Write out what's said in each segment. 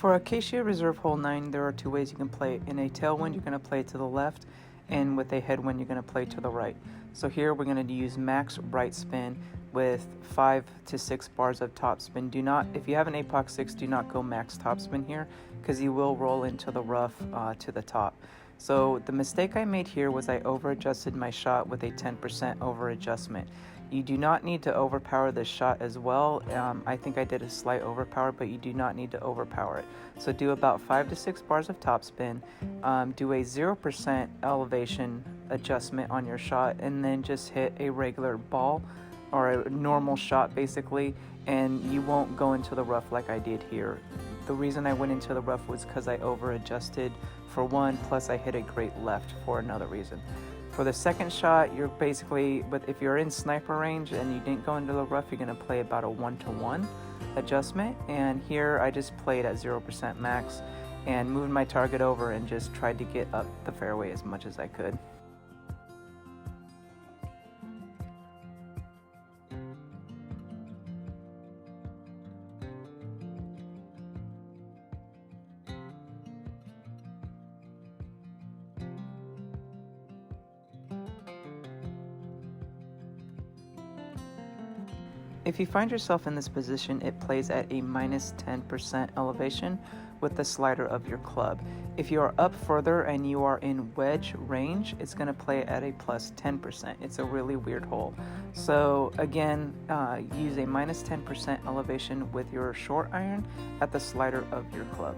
For Acacia Reserve Hole 9, there are two ways you can play it. In a tailwind, you're going to play to the left, and with a headwind, you're going to play to the right. So here we're going to use max right spin with 5 to 6 bars of top spin. Do not, if you have an APOC 6, do not go max top spin here, because you will roll into the rough to the top. So the mistake I made here was I over adjusted my shot with a 10% over adjustment. You do not need to overpower this shot as well. I think I did a slight overpower, but you do not need to overpower it. So do about 5 to 6 bars of topspin, do a 0% elevation adjustment on your shot, and then just hit a regular ball or a normal shot basically, and you won't go into the rough like I did here. The reason I went into the rough was because I over adjusted for one, plus I hit a great left for another reason. For the second shot, you're basically, if you're in sniper range and you didn't go into the rough, you're going to play about a 1-to-1 adjustment. And here I just played at 0% max and moved my target over and just tried to get up the fairway as much as I could. If you find yourself in this position, it plays at a minus 10% elevation with the slider of your club. If you are up further and you are in wedge range, it's going to play at a plus 10%. It's a really weird hole. So again, use a minus 10% elevation with your short iron at the slider of your club.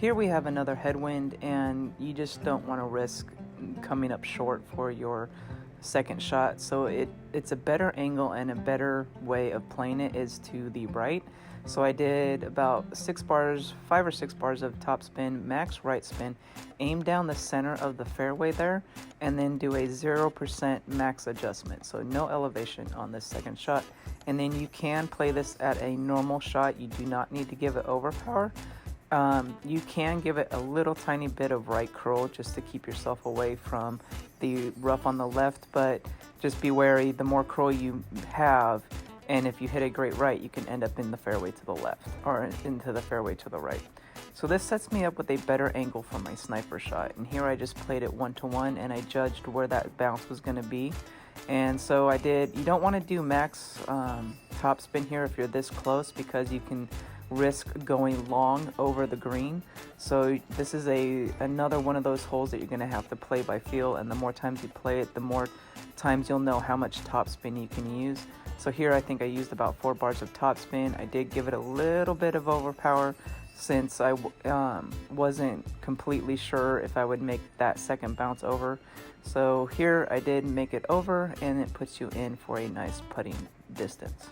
Here we have another headwind, and you just don't want to risk coming up short for your second shot. So it's a better angle, and a better way of playing it is to the right. So I did about 5 or 6 bars of top spin, max right spin, aim down the center of the fairway there, and then do a 0% max adjustment. So no elevation on this second shot. And then you can play this at a normal shot. You do not need to give it overpower. You can give it a little tiny bit of right curl just to keep yourself away from the rough on the left, but just be wary. The more curl you have, and if you hit a great right, you can end up in the fairway to the left or into the fairway to the right. So this sets me up with a better angle for my sniper shot, and here I just played it 1-to-1 and I judged where that bounce was going to be. And so you don't want to do max top spin here if you're this close, because you can risk going long over the green. So this is another one of those holes that you're going to have to play by feel, and the more times you play it, the more times you'll know how much top spin you can use. So here I think I used about 4 bars of top spin. I did give it a little bit of overpower since I wasn't completely sure if I would make that second bounce over. So here I did make it over, and it puts you in for a nice putting distance.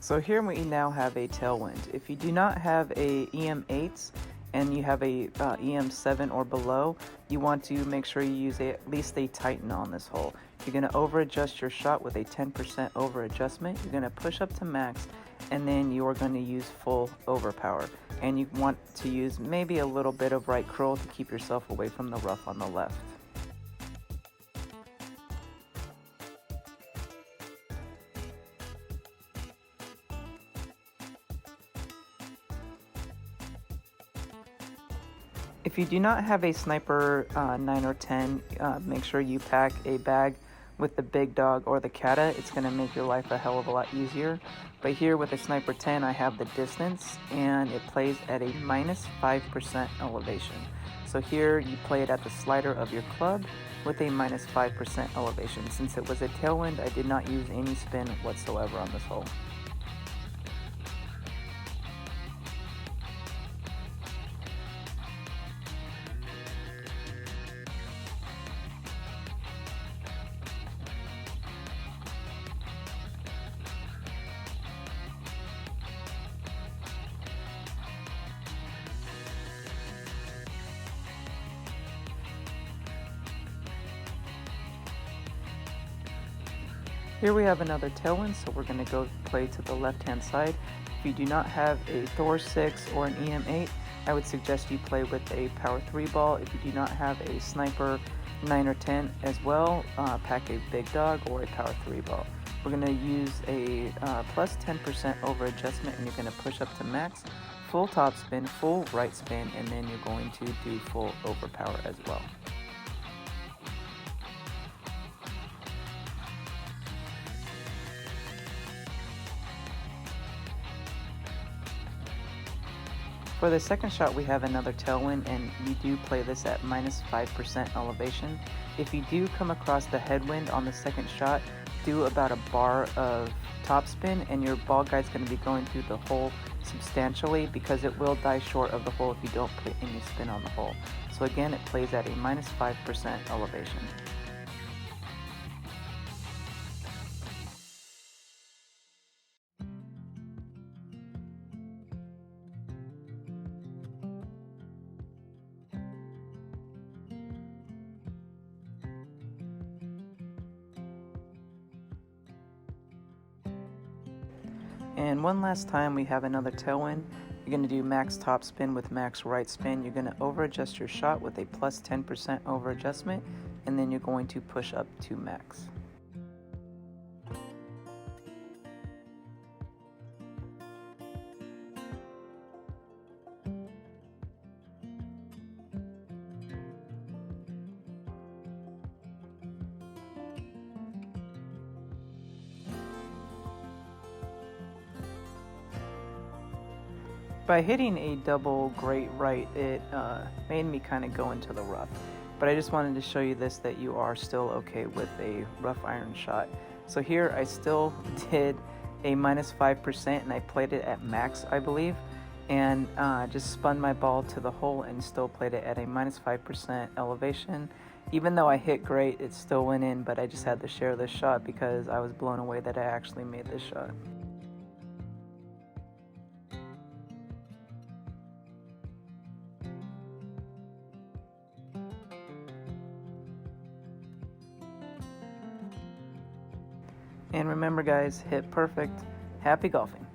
So here we now have a tailwind. If you do not have a EM8s and you have a EM7 or below, you want to make sure you use at least a Titan on this hole. You're going to over adjust your shot with a 10% over adjustment. You're going to push up to max, and then you are going to use full overpower. And you want to use maybe a little bit of right curl to keep yourself away from the rough on the left. If you do not have a sniper 9 or 10, make sure you pack a bag with the big dog or the kata. It's going to make your life a hell of a lot easier. But here with a sniper 10, I have the distance, and it plays at a minus 5% elevation. So here you play it at the slider of your club with a minus 5% elevation. Since it was a tailwind, I did not use any spin whatsoever on this hole. Here we have another tailwind, so we're going to go play to the left-hand side. If you do not have a Thor 6 or an EM8, I would suggest you play with a Power 3 ball. If you do not have a Sniper 9 or 10 as well, pack a Big Dog or a Power 3 ball. We're going to use a plus 10% over adjustment, and you're going to push up to max, full top spin, full right spin, and then you're going to do full overpower as well. For the second shot, we have another tailwind, and you do play this at minus 5% elevation. If you do come across the headwind on the second shot, do about a bar of topspin, and your ball guide's going to be going through the hole substantially because it will die short of the hole if you don't put any spin on the hole. So again, it plays at a minus 5% elevation. And one last time, we have another tailwind. You're going to do max top spin with max right spin. You're going to over adjust your shot with a plus 10% over adjustment, and then you're going to push up to max. By hitting a double great right, it made me kind of go into the rough. But I just wanted to show you this, that you are still okay with a rough iron shot. So here I still did a minus 5%, and I played it at max, I believe, and just spun my ball to the hole and still played it at a minus 5% elevation. Even though I hit great, it still went in, but I just had to share this shot because I was blown away that I actually made this shot. And remember guys, hit perfect. Happy golfing.